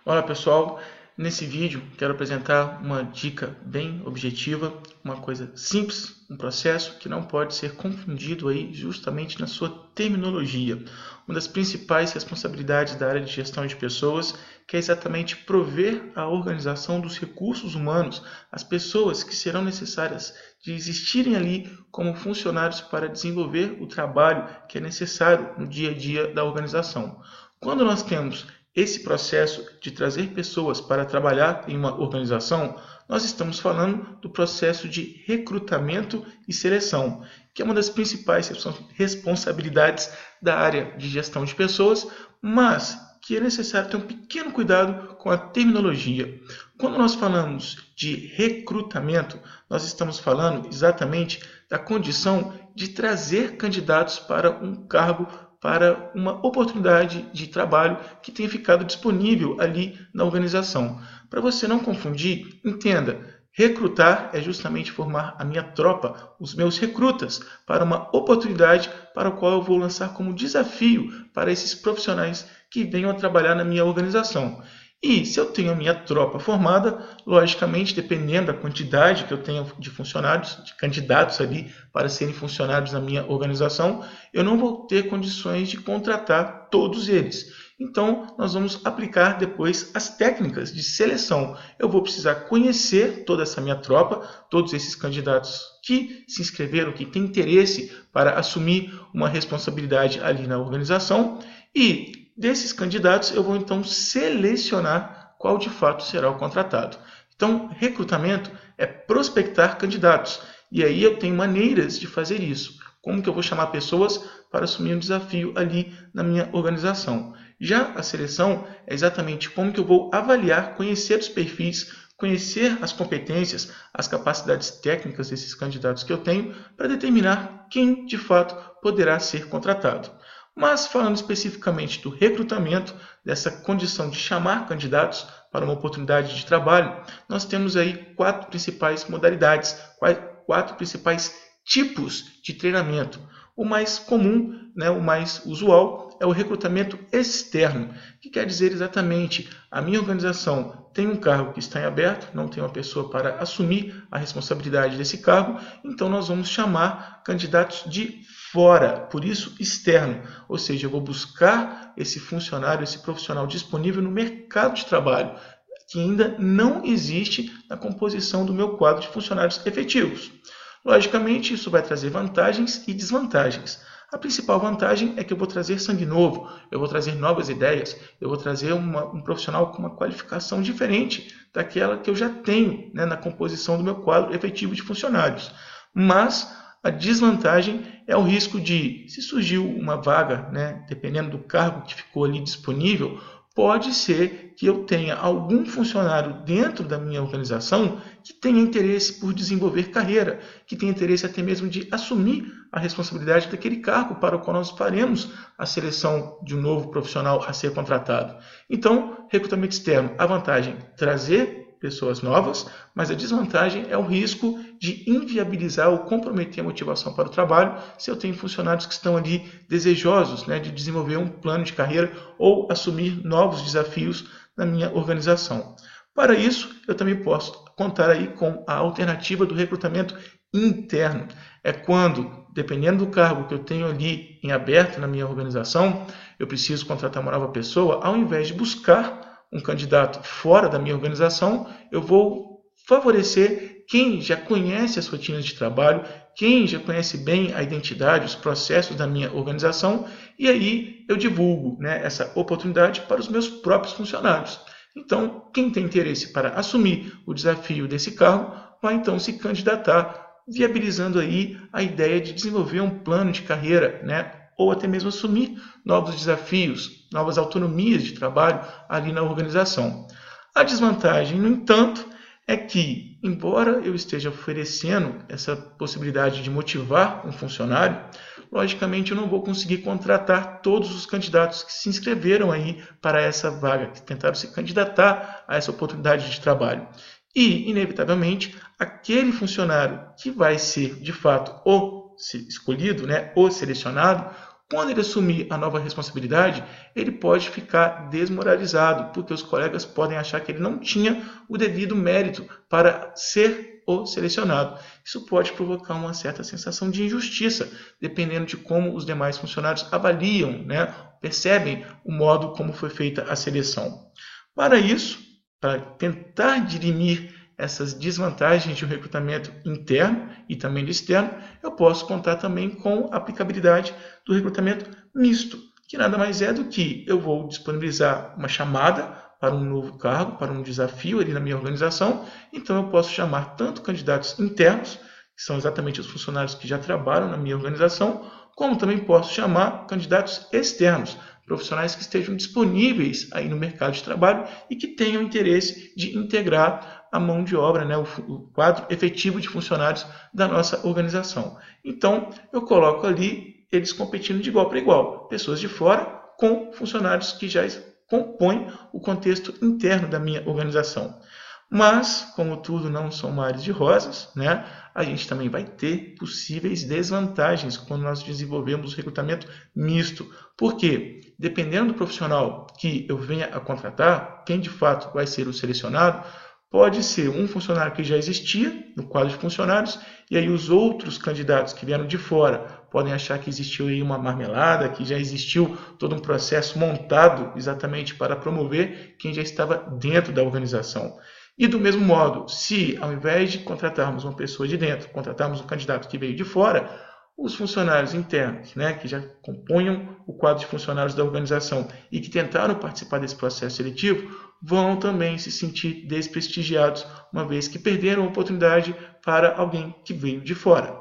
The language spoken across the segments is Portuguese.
Olá pessoal, nesse vídeo quero apresentar uma dica bem objetiva, uma coisa simples, um processo que não pode ser confundido aí justamente na sua terminologia. Uma das principais responsabilidades da área de gestão de pessoas que é exatamente prover a organização dos recursos humanos, as pessoas que serão necessárias de existirem ali como funcionários para desenvolver o trabalho que é necessário no dia a dia da organização. Quando nós temos esse processo de trazer pessoas para trabalhar em uma organização, nós estamos falando do processo de recrutamento e seleção, que é uma das principais responsabilidades da área de gestão de pessoas, mas que é necessário ter um pequeno cuidado com a terminologia. Quando nós falamos de recrutamento, nós estamos falando exatamente da condição de trazer candidatos para um cargo, para uma oportunidade de trabalho que tenha ficado disponível ali na organização. Para você não confundir, entenda, recrutar é justamente formar a minha tropa, os meus recrutas, para uma oportunidade para a qual eu vou lançar como desafio para esses profissionais que venham a trabalhar na minha organização. E se eu tenho a minha tropa formada, logicamente, dependendo da quantidade que eu tenho de funcionários, de candidatos ali para serem funcionários na minha organização, eu não vou ter condições de contratar todos eles. Então, nós vamos aplicar depois as técnicas de seleção. Eu vou precisar conhecer toda essa minha tropa, todos esses candidatos que se inscreveram, que têm interesse para assumir uma responsabilidade ali na organização, e desses candidatos, eu vou então selecionar qual de fato será o contratado. Então, recrutamento é prospectar candidatos. E aí eu tenho maneiras de fazer isso. Como que eu vou chamar pessoas para assumir um desafio ali na minha organização? Já a seleção é exatamente como que eu vou avaliar, conhecer os perfis, conhecer as competências, as capacidades técnicas desses candidatos que eu tenho para determinar quem de fato poderá ser contratado. Mas falando especificamente do recrutamento, dessa condição de chamar candidatos para uma oportunidade de trabalho, nós temos aí quatro principais modalidades, quatro principais tipos de treinamento. O mais comum, o mais usual, é o recrutamento externo, que quer dizer exatamente a minha organização tem um cargo que está em aberto, não tem uma pessoa para assumir a responsabilidade desse cargo, então nós vamos chamar candidatos de fora, por isso externo, ou seja, eu vou buscar esse funcionário, esse profissional disponível no mercado de trabalho, que ainda não existe na composição do meu quadro de funcionários efetivos. Logicamente, isso vai trazer vantagens e desvantagens. A principal vantagem é que eu vou trazer sangue novo, eu vou trazer novas ideias, eu vou trazer um profissional com uma qualificação diferente daquela que eu já tenho na composição do meu quadro efetivo de funcionários. Mas a desvantagem é o risco de, se surgiu uma vaga, dependendo do cargo que ficou ali disponível, pode ser que eu tenha algum funcionário dentro da minha organização que tenha interesse por desenvolver carreira, que tenha interesse até mesmo de assumir a responsabilidade daquele cargo para o qual nós faremos a seleção de um novo profissional a ser contratado. Então, recrutamento externo, a vantagem, trazer pessoas novas, mas a desvantagem é o risco de inviabilizar ou comprometer a motivação para o trabalho se eu tenho funcionários que estão ali desejosos de desenvolver um plano de carreira ou assumir novos desafios na minha organização. Para isso, eu também posso contar aí com a alternativa do recrutamento interno. É quando, dependendo do cargo que eu tenho ali em aberto na minha organização, eu preciso contratar uma nova pessoa, ao invés de buscar um candidato fora da minha organização, eu vou favorecer quem já conhece as rotinas de trabalho, quem já conhece bem a identidade, os processos da minha organização, e aí eu divulgo essa oportunidade para os meus próprios funcionários. Então, quem tem interesse para assumir o desafio desse cargo, vai então se candidatar, viabilizando aí a ideia de desenvolver um plano de carreira, ou até mesmo assumir novos desafios, novas autonomias de trabalho ali na organização. A desvantagem, no entanto, é que, embora eu esteja oferecendo essa possibilidade de motivar um funcionário, logicamente eu não vou conseguir contratar todos os candidatos que se inscreveram aí para essa vaga, que tentaram se candidatar a essa oportunidade de trabalho. E, inevitavelmente, aquele funcionário que vai ser, de fato, o escolhido, ou selecionado, Quando ele assumir a nova responsabilidade, ele pode ficar desmoralizado, porque os colegas podem achar que ele não tinha o devido mérito para ser o selecionado. Isso pode provocar uma certa sensação de injustiça, dependendo de como os demais funcionários avaliam, né, percebem o modo como foi feita a seleção. Para isso, para tentar dirimir essas desvantagens de um recrutamento interno e também do externo, eu posso contar também com a aplicabilidade do recrutamento misto, que nada mais é do que eu vou disponibilizar uma chamada para um novo cargo, para um desafio ali na minha organização. Então eu posso chamar tanto candidatos internos, que são exatamente os funcionários que já trabalham na minha organização, como também posso chamar candidatos externos, profissionais que estejam disponíveis aí no mercado de trabalho e que tenham interesse de integrar a mão de obra, né, o quadro efetivo de funcionários da nossa organização. Então, eu coloco ali eles competindo de igual para igual, pessoas de fora com funcionários que já compõem o contexto interno da minha organização. Mas, como tudo não são mares de rosas, né, a gente também vai ter possíveis desvantagens quando nós desenvolvemos o recrutamento misto. Por quê? Dependendo do profissional que eu venha a contratar, quem de fato vai ser o selecionado, pode ser um funcionário que já existia no quadro de funcionários, e aí os outros candidatos que vieram de fora podem achar que existiu aí uma marmelada, que já existiu todo um processo montado exatamente para promover quem já estava dentro da organização. E do mesmo modo, se ao invés de contratarmos uma pessoa de dentro, contratarmos um candidato que veio de fora, os funcionários internos, né, que já compunham o quadro de funcionários da organização e que tentaram participar desse processo seletivo, vão também se sentir desprestigiados, uma vez que perderam a oportunidade para alguém que veio de fora.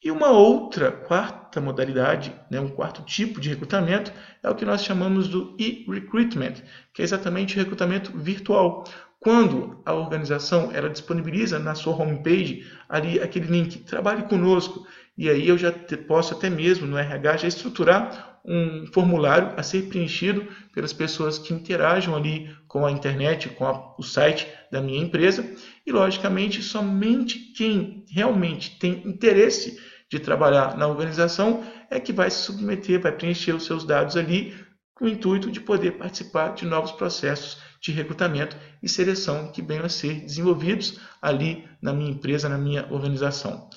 E uma outra quarta modalidade, né, um quarto tipo de recrutamento, é o que nós chamamos do e-recruitment, que é exatamente o recrutamento virtual. Quando a organização ela disponibiliza na sua homepage ali aquele link, trabalhe conosco, e aí eu já posso até mesmo no RH já estruturar um formulário a ser preenchido pelas pessoas que interagem ali com a internet, com o site da minha empresa, e logicamente somente quem realmente tem interesse de trabalhar na organização é que vai se submeter, vai preencher os seus dados ali com o intuito de poder participar de novos processos de recrutamento e seleção que venham a ser desenvolvidos ali na minha empresa, na minha organização.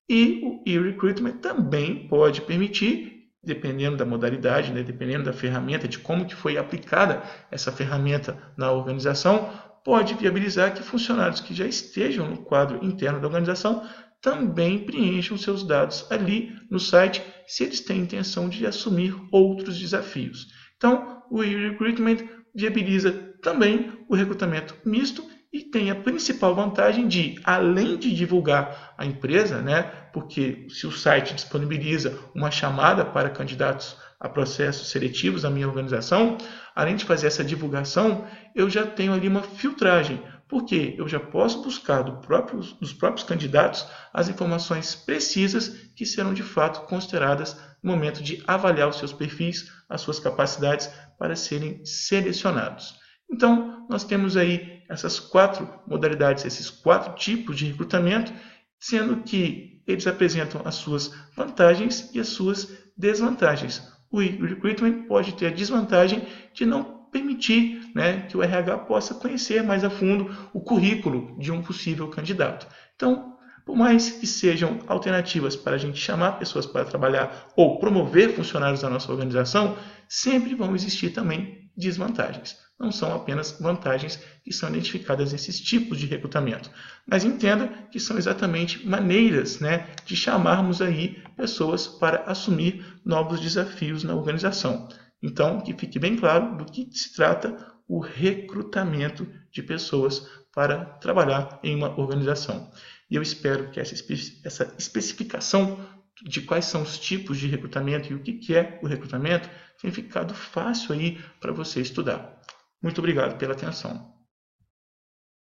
E o e-recruitment também pode permitir, dependendo da modalidade, né, dependendo da ferramenta, de como que foi aplicada essa ferramenta na organização, pode viabilizar que funcionários que já estejam no quadro interno da organização também preencham seus dados ali no site, se eles têm intenção de assumir outros desafios. Então, o e-recruitment viabiliza também o recrutamento misto e tem a principal vantagem de, além de divulgar a empresa, né, porque se o site disponibiliza uma chamada para candidatos a processos seletivos da minha organização, além de fazer essa divulgação, eu já tenho ali uma filtragem, porque eu já posso buscar dos próprios candidatos as informações precisas que serão de fato consideradas no momento de avaliar os seus perfis, as suas capacidades para serem selecionados. Então, nós temos aí essas 4 modalidades, esses 4 tipos de recrutamento, sendo que eles apresentam as suas vantagens e as suas desvantagens. O e-recruitment pode ter a desvantagem de não permitir, né, que o RH possa conhecer mais a fundo o currículo de um possível candidato. Então, por mais que sejam alternativas para a gente chamar pessoas para trabalhar ou promover funcionários da nossa organização, sempre vão existir também desvantagens. Não são apenas vantagens que são identificadas nesses tipos de recrutamento, mas entenda que são exatamente maneiras, né, de chamarmos aí pessoas para assumir novos desafios na organização. Então, que fique bem claro do que se trata o recrutamento de pessoas para trabalhar em uma organização. E eu espero que essa especificação de quais são os tipos de recrutamento e o que é o recrutamento tenha ficado fácil aí para você estudar. Muito obrigado pela atenção.